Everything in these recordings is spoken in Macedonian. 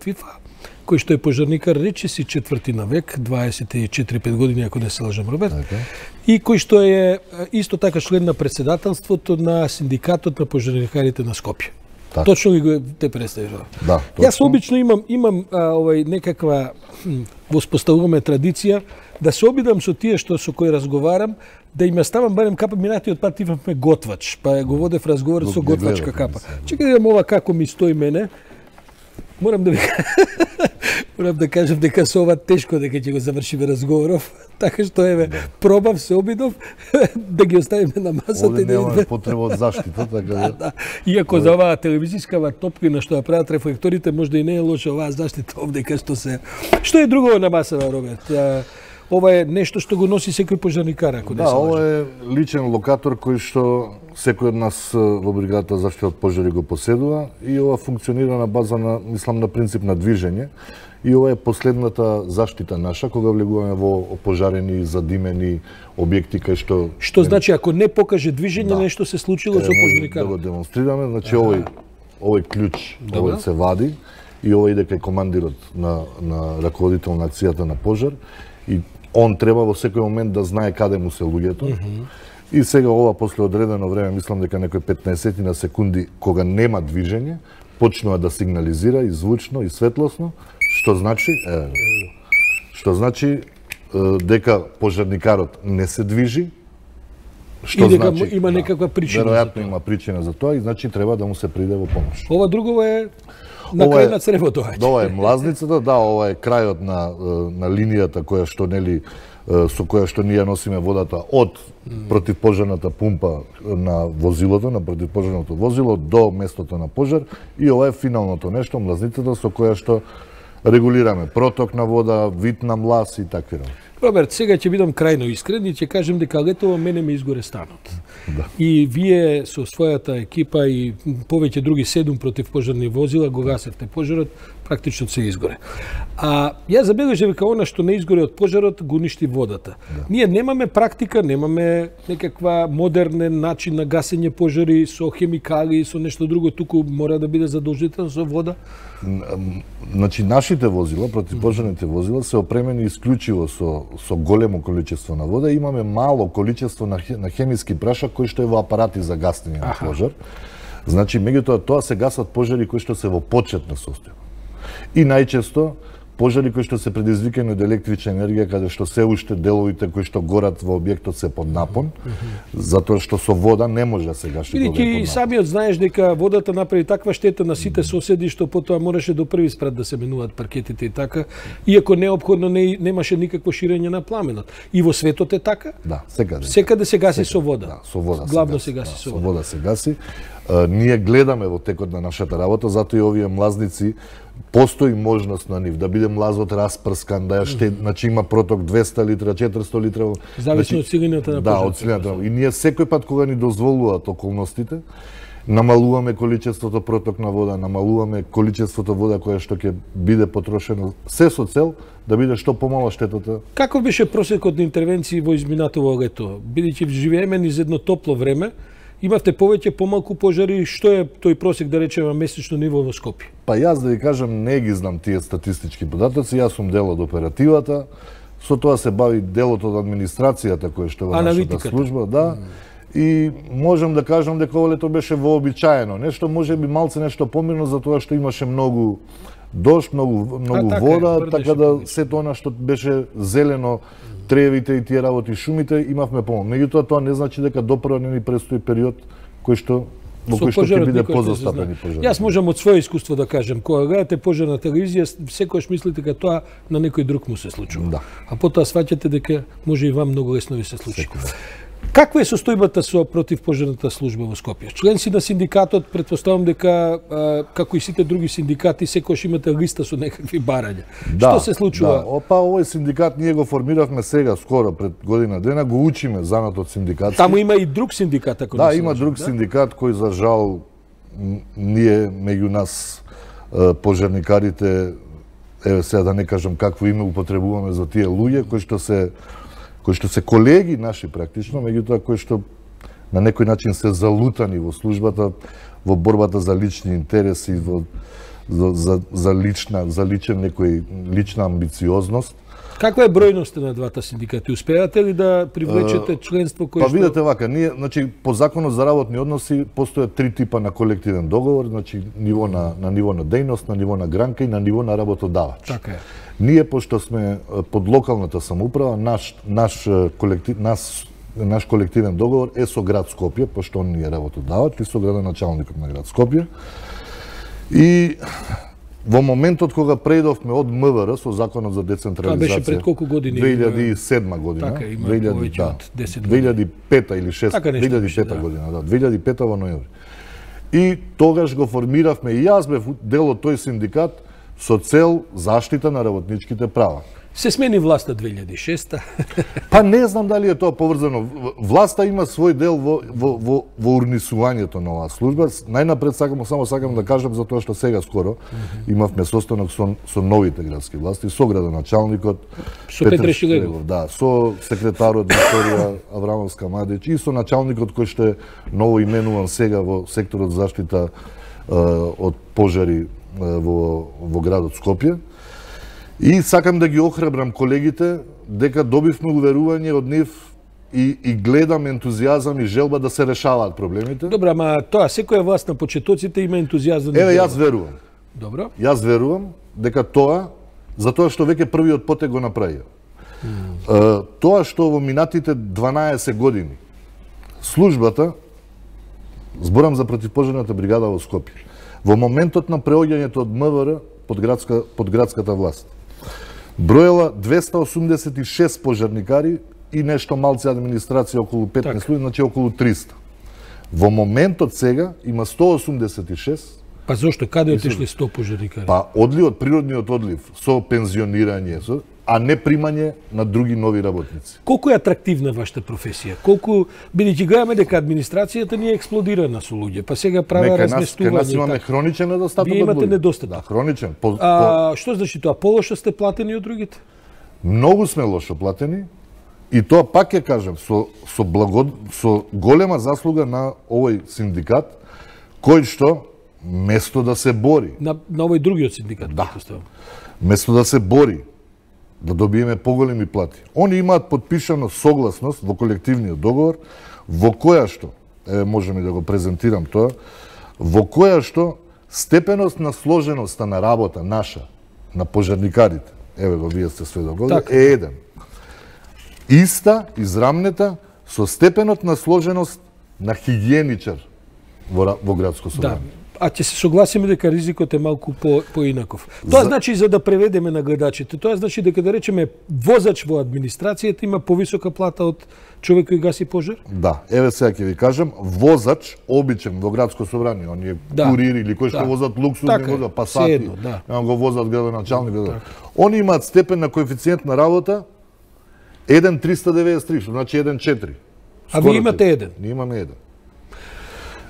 Твифа, кој што е пожарникар речиси 4 век, 24-5 години, ако не се лажам, Роберт, и кој што е исто така член на председателството на синдикатот на пожарникарите на Скопје. Так. Точно ги те представиш. Да, Јас обично имам некаква воспоставуваме традиција да се обидам со тие со кои разговарам, да им ставам барем капа. Минатиот пат имавме готвач, па го водев разговор со готвачка капа. Чекај да видам ова како ми стои мене. Морам да кажам дека со ова тешко дека ќе го завршиме разговоров, така што пробав, се обидов да ги оставиме на масата. Овде нема потреба од заштита, така да. Иако за оваа телевизискава топкина што ја прават рефлекторите, можда и не е лоша оваа заштита овде кај што се. Што е друго на масата, Роберт? Ова е нешто што го носи секој пожарникар, ако не се лажам. Да, ова е личен локатор кој што секој од нас во бригадата за заштита од пожари го поседува и ова функционира на база на, мислам, на принцип на движење. И ова е последната заштита наша кога влегуваме во опожарени, задимени објекти кај што... Што значи ако не покаже движење, нешто се случило со пожарникарот? Да го демонстрираме, значи овој клjuč, овој се вади и ова иде кај командирот на раководител на акцијата на пожар и он треба во секој момент да знае каде му се луѓето. И сега ова после одредено време, мислам дека некои 15 на секунди кога нема движење, почнува да сигнализира и звучно и светлосно, што значи дека пожарникарот не се движи, што значи има некаква причина. Веројатно има причина за тоа и значи треба да му се приде во помош. Ова друго е на крај на цревото. Ова е млазницата, да, ова е крајот на линијата која што со која што ние носиме водата од противпожарната пумпа на возилото, на противпожарното возило до местото на пожар и ова е финалното нешто, млазницата со која што регулираме проток на вода, вид на млаз и такви работи. Роберт, сега ќе бидам крајно искрен и ќе кажем дека летово мене ме изгоре станот. Да. И вие со својата екипа и повеќе други 7 противпожарни возила го гасевте пожарот, практично се изгоре. Ја забележав дека она што не изгоре од пожарот го уништи водата. Да. Ние немаме практика, немаме некаква модернен начин на гасење пожари со хемикали, со нешто друго, туку мора да биде задолжително со вода. Значи нашите возила, противпожарните возила се опремени исклучиво со големо количество на вода, имаме мало количество на хемиски прашак кој што е во апарати за гасење на пожар. Значи меѓутоа тоа се гасат пожари кои што се во почетна состојба. И најчесто пожари кои што се предизвикани од електрична енергија, каде што се уште деловите кои што горат во објектот се под напон, затоа што со вода не може да се гаси. Бидејќи самиот знаеш дека водата направи таква штета на сите соседи што потоа мораше до први спрат да се менуваат паркетите и така, иако неопходно немаше никакво ширење на пламенот. И во светот е така? Да, секаде. Секаде се гаси со вода. Да, со вода. Главно се гаси со вода. Со вода се гаси. Ние гледаме во текот на нашата работа, затоа и овие млазници постои можност на нив да биде млазот распрскан, да значи има проток 200 литра, 400 литра. Зависно од силината на пожарот. Да, од силината. И ние секој пат кога ни дозволуваат околностите, намалуваме количеството проток на вода, намалуваме количеството вода која што ќе биде потрошено, се со цел да биде што помала штетата. Каков беше просекот на интервенции во изминатово лето? Бидејќи живееме низ едно топло време, имавте повеќе помалку пожари, што е тој просек да речеме месечно ниво во Скопје? Па јас да ви кажам не ги знам тие статистички податоци, јас сум дел од оперативата, со тоа се бави делот од администрацијата која што во нашата служба, да. И можам да кажам дека ова лето беше вообичаено, нешто можеби малце нешто помирно за тоа што имаше многу дожд, многу вода, така да сето она што беше зелено, тревите и тие работи, шумите, имавме помал. Меѓутоа тоа не значи дека допрва не ни престои период во кој што ќе биде позастапени пожари. Јас можам од своје искуство да кажам, кога гледате пожар на телевизија, секогаш мислите дека тоа на некој друг му се случува. Да. А потоа сваќате дека може и вам многу лесно ви се случи. Каква е состојбата со противпожарната служба во Скопје? Член си на синдикатот, претпоставам дека како и сите други синдикати секогаш имате листа со некакви барања. Да, што се случува? Да, па овој синдикат ние го формиравме сега скоро пред година дена, го учиме занатот синдикатски. Таму има и друг синдикат ако не се лажам. Да, има друг синдикат кој за жал ние меѓу нас пожарникарите, еве сега да не кажам какво име употребуваме за тие луѓе кои што се колеги наши практично, меѓутоа кои што на некој начин се залутани во службата, во борбата за лични интереси, за лична амбициозност. Каква е бројноста на двата синдикати? Успеате ли да привлечете членство кој што... Па видите вака, ние, значи, по Законот за работни односи постојат три типа на колективен договор, значи ниво на ниво на дејност, на ниво на гранка и на ниво на работодавач. Така е. Ние, пошто сме под локалната самоуправа, наш колективен договор е со град Скопје, пошто он ни е работодавач, и со градоначалникот на град Скопје. И во моментот кога преидовме од МВР со Законот за децентрализација... Това беше пред колку години? 2007 година. Така, има повеќе од 10 години. 2005 или 6, 2005 година, да, 2005 во ноември. И тогаш го формиравме, и јас бев дел од тој синдикат, со цел заштита на работничките права. Се смени власта 2006-та. Па не знам дали е тоа поврзано. Власта има свој дел во урнисувањето на оваа служба. Најнапред сакам да кажам за тоа што сега скоро имавме состанок со новите градски власти, со градоначалникот со Петре Шилегов, да, со секретарот Викторија Аврамовска Мадич и со началникот кој што е ново именуван сега во секторот за заштита од пожари во градот Скопје. И сакам да ги охрабрам колегите дека добивме уверување од нив и гледам ентузијазам и желба да се решаваат проблемите. Добро, ама тоа секоја власт на почетоците има ентузијазам. Еве, јас верувам. Добро. Јас верувам дека затоа што веќе првиот потек го направија. Тоа што во минатите 12 години службата, зборам за противпожарната бригада во Скопје, во моментот на преоѓањето од МВР под градската власт, броела 286 пожарникари и нешто малце администрација, околу 15 луѓе, значи околу 300. Во моментот сега има 186. Па зошто? Каде отишли 100 пожарникари? Па одливот, природниот одлив, со пензионирање, а не примање на други нови работници. Колку е атрактивна вашата професија? Колку, бидејќи гледаме дека администрацијата ни е експлодирана со луѓе, па сега права разместување. Кај нас имаме хроничен недостаток. Вие имате недостаток. Да, хроничен. Што значи тоа? Полошо сте платени од другите? Многу сме лошо платени. И тоа пак ќе кажем, со голема заслуга на овој синдикат, кој што место да се бори. На овој другиот синдикат? Да. Место да се бори, да добиеме поголеми плати. Они имаат подпишано согласност во колективниот договор, во која што, можеме да го презентирам тоа, во која што степеност на сложеноста на работа наша, на пожарникарите, еве го вие сте сведок овде, е еден. Иста, израмнета, со степенот на сложеност на хигиеничар во градско собрание. Да. А ќе се согласиме дека ризикот е малку поинаков. Тоа значи, за да преведеме на гледачите, тоа значи дека, да речеме, возач во администрацијата има повисока плата од човек кој гаси пожар? Да, еве сега ќе ви кажам, возач обичен во градско собрание, оние курири или кои што возат луксузни возила, пасати, го возат градоначалник, они имаат степен на коефициент на работа 1,393, што значи 1,4. А ви имате еден? Ние имаме еден.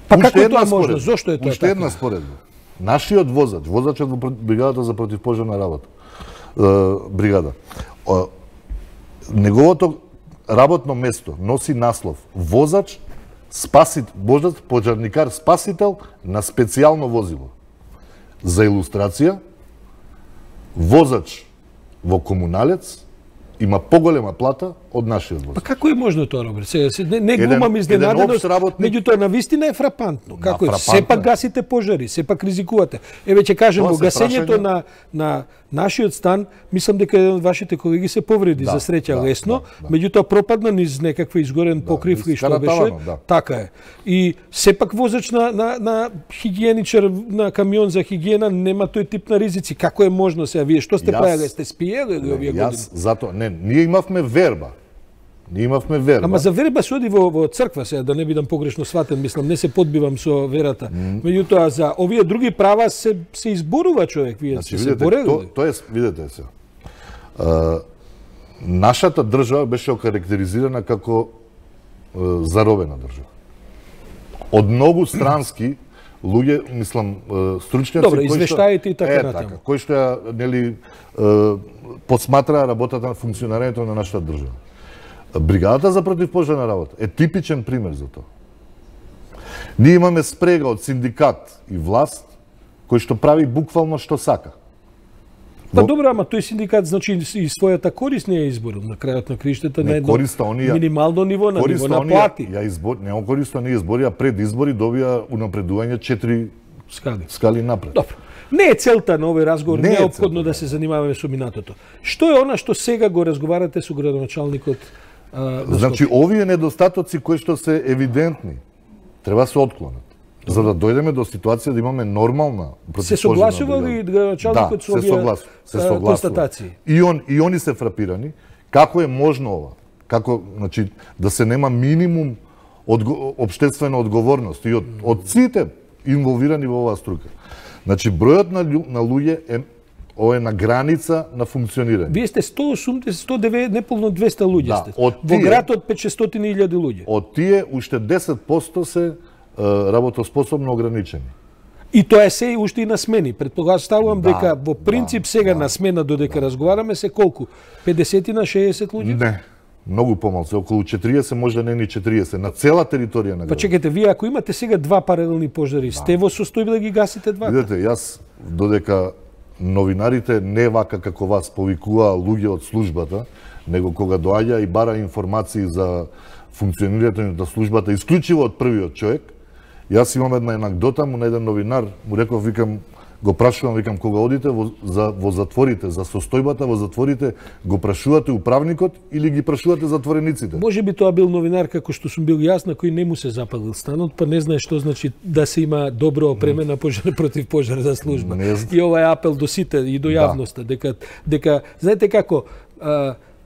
Па како е тоа можно? Зошто е тоа така? Уште една споредба. Нашиот возачот во бригадата за противпожарна работа, бригада, неговото работно место носи наслов возач, пожарникар спасител на специјално возило. За илустрација, возач во комуналец има поголема плата од нашиот возач. Па како е можно тоа, Роберт? Не глумам изненаденост, меѓутоа навистина е фрапантно. Како е? Сепак гасите пожари, сепак ризикувате. Еве ќе кажем, во гасењето на нашиот стан, мислам дека еден од вашите колеги се повреди, за среќа лесно, меѓутоа пропадна низ некаква изгорен покрив и што беше. Така е. И сепак возач на хигиеничар на камион за хигиена нема тој тип на ризици. Како е можно сега? Вие што сте правеле? Сте спиеле овие години? Јас затоа ние имавме верба. Ама за верба се оди во црква сега, да не бидам погрешно сватен, мислам, не се подбивам со верата. Меѓутоа за овие други права се изборува човек, вие се борели. Тоа е, видете се. Нашата држава беше окарактеризирана како заробена држава. Од многу странски луѓе, мислам, стручњаци кои што извештаите и така натаму. Кои што ја, нели, посматраа работата на функционирањето на нашата држава. Бригадата за противпожарна работа е типичен пример за тоа. Ние имаме спрега од синдикат и власт кој што прави буквално што сака. Па добро, ама тој синдикат значи и својата корист не ја изборил на крајот на криштата на едно минимално ниво, на ниво на плати. Не он користа, не изборија пред избори добија унапредување 4 скали напред. Добро. Не е целта на овој разговор неопходно да се занимаваме со минатото. Што е она што сега го разговарате со градоначалникот? Значи овие недостатоци кои што се евидентни треба се отклонат. За да дојдеме до ситуација да имаме нормална противпожарна. Се согласува ли градоначалникот со овие констатации? И они се фрапирани. Како е можно ова? Како, значи, да се нема минимум општествена одговорност и од сите инволвирани во оваа струка. Значи, бројот на луѓе е на граница на функционирање. Вие сте 180, 190, неполно 200 луѓе сте. Во градот 500.000 луѓе. Од тие уште 10% се работоспособно ограничени. И тоа е се уште и на смени. Предполагам дека во принцип сега на смена додека разговараме се колку? 50 на 60 луѓе? Не. Многу помалку, околу 40, може да не ни 40, на цела територија на градот. Па чекайте, вие ако имате сега два паралелни пожари, сте во состојба да ги гасите двата? Видете, јас додека новинарите не вака како вас повикуваа луѓе од службата, него кога доаѓа и бара информации за функционирањето на службата, исклучиво од првиот човек, јас имам една анекдота, му на еден новинар, му реков, викам, го прашувам, викам, кога одите во затворите, за состојбата во затворите, го прашувате управникот или ги прашувате затворениците? Може би тоа бил новинар како што сум бил јас, на кој не му се запалил станот, па не знае што значи да се има добро опремена против пожарна служба. И ова е апел до сите и до јавноста, дека знаете како,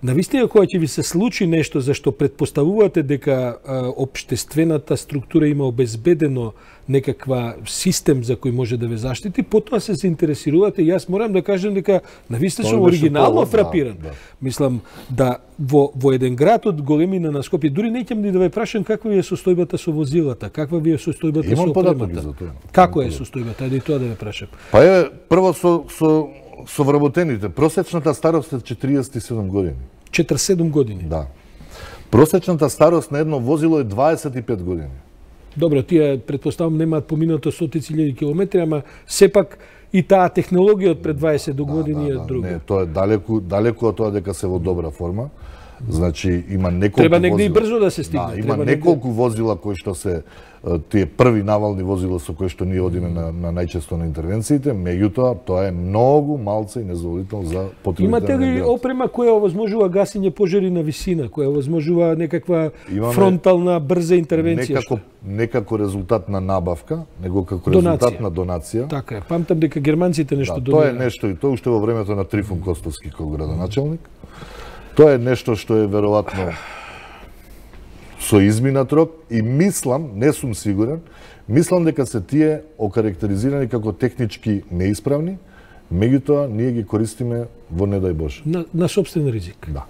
навистина кога ќе ви се случи нешто за што предпоставувате дека општествената структура има обезбедено некаква систем за кој може да ве заштити, потоа се заинтересирувате. Јас морам да кажам дека навистина сум оригинално фрапиран. Мислам да во еден град од големина на Скопје, дури не ќе да ве прашам каква ви е состојбата со возилата, каква ви е состојбата со опремата. Како е состојбата? Ајде и тоа да ве прашам. Па е прво со вработените. Просечната старост е 47 години. 47 години? Да. Просечната старост на едно возило е 25 години. Добро, тие предпоставам немаат поминато стотици илјади километри, ама сепак и таа технологија од пред 20 години е друга. Не, тоа е далеку од тоа дека се во добра форма. Значи има неколку треба негде и брзо да се стигне. Да, има неколку возила кои што се тие први навални возила со кои што ние одиме на најчесто на интервенциите, меѓутоа тоа е многу малце и незадоволително за потребите. Имате ли опрема која овозможува гасење пожари на висина, која овозможува некаква фронтална брза интервенција? Некако резултат на набавка, него како резултат на донација. Така е, памтам дека германците нешто донираат. Тоа е нешто и тоа уште во времето на Трифун Костовски како градоначалник. Тоа е нешто што е веројатно со изминат рок и мислам, не сум сигурен, мислам дека се тие окарактеризирани како технички неисправни, меѓутоа ние ги користиме во не дај Боже. На собствен ризик. Да.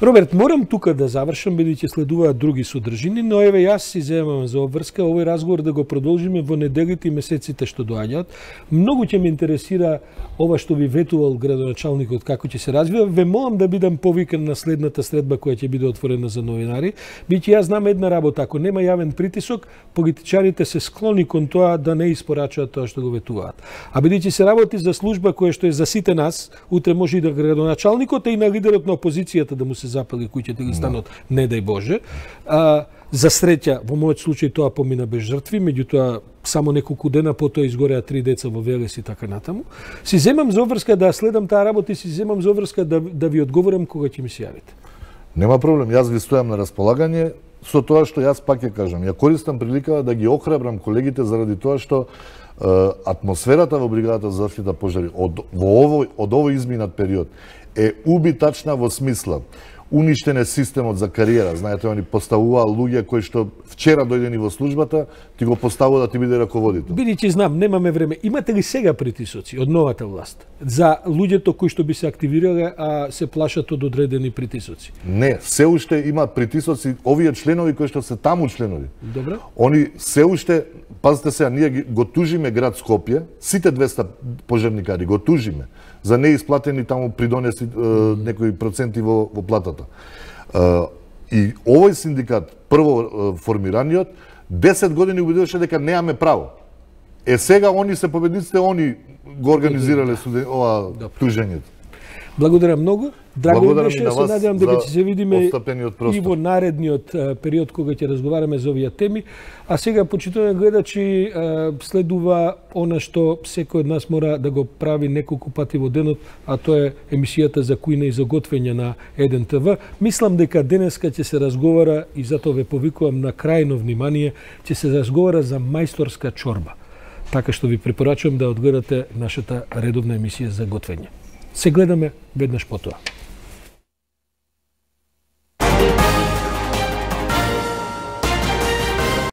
Роберт, морам тука да завршам, бидејќи следуваат други содржини, но еве јас си земам за обврска овој разговор да го продолжиме во неделите и месеците што доаѓаат. Многу ќе ме интересира ова што ви ветувал градоначалникот како ќе се развива. Ве молам да бидам повикан на следната средба која ќе биде отворена за новинари. Бидејќи јас знам една работа, ако нема јавен притисок, политичарите се склони кон тоа да не испорачаат тоа што го ветуваат. А бидејќи се работи за служба која што е за сите нас, утре може и да градоначалникот и на лидерот на опозицијата да му се запали куќите или станот, не дај Боже. За среќа, во мојот случај тоа помина без жртви, меѓутоа само неколку дена потоа изгореа 3 деца во Велес и така натаму. Си земам за обврска да следам таа работа и си земам за обврска да ви одговорам кога ќе ми се јавите. Нема проблем, јас ви стојам на располагање со тоа што јас пак ќе кажам. Ја користам прилика да ги охрабрам колегите заради тоа што атмосферата во бригадата за заштита пожари од овој изминат период е убитачна во смисла уништен е системот за кариера. Знаете, они поставуваа луѓе кои што вчера дојдени во службата, ти го поставува да ти биде раководител. Бидејќи знам, немаме време. Имате ли сега притисоци од новата власт за луѓето кои што би се активирале, а се плашат од одредени притисоци? Не, се уште имаат притисоци овие членови кои што се таму членови. Добро. Они се уште, пазите сега, ние го тужиме град Скопје, сите 200 пожарникари го тужиме за неисплатени таму придонеси некои проценти во платата. И овој синдикат, прво формираниот, 10 години убедуваше дека немаме право. сега они се победниците, они го организирале ова тужењето. Благодарам многу. Драго ми беше, се надевам дека ќе се видиме и во наредниот период кога ќе разговараме за овие теми. А сега, почитувани гледачи, следува она што секој од нас мора да го прави неколку пати во денот, а тоа е емисијата за кујна и за готвење на 1 ТВ. Мислам дека денеска ќе се разговара, и затоа ве повикувам на крајно внимание, ќе се разговара за мајсторска чорба. Така што ви препорачувам да одгледате нашата редовна емисија за готвење. Се гледаме веднаш потоа.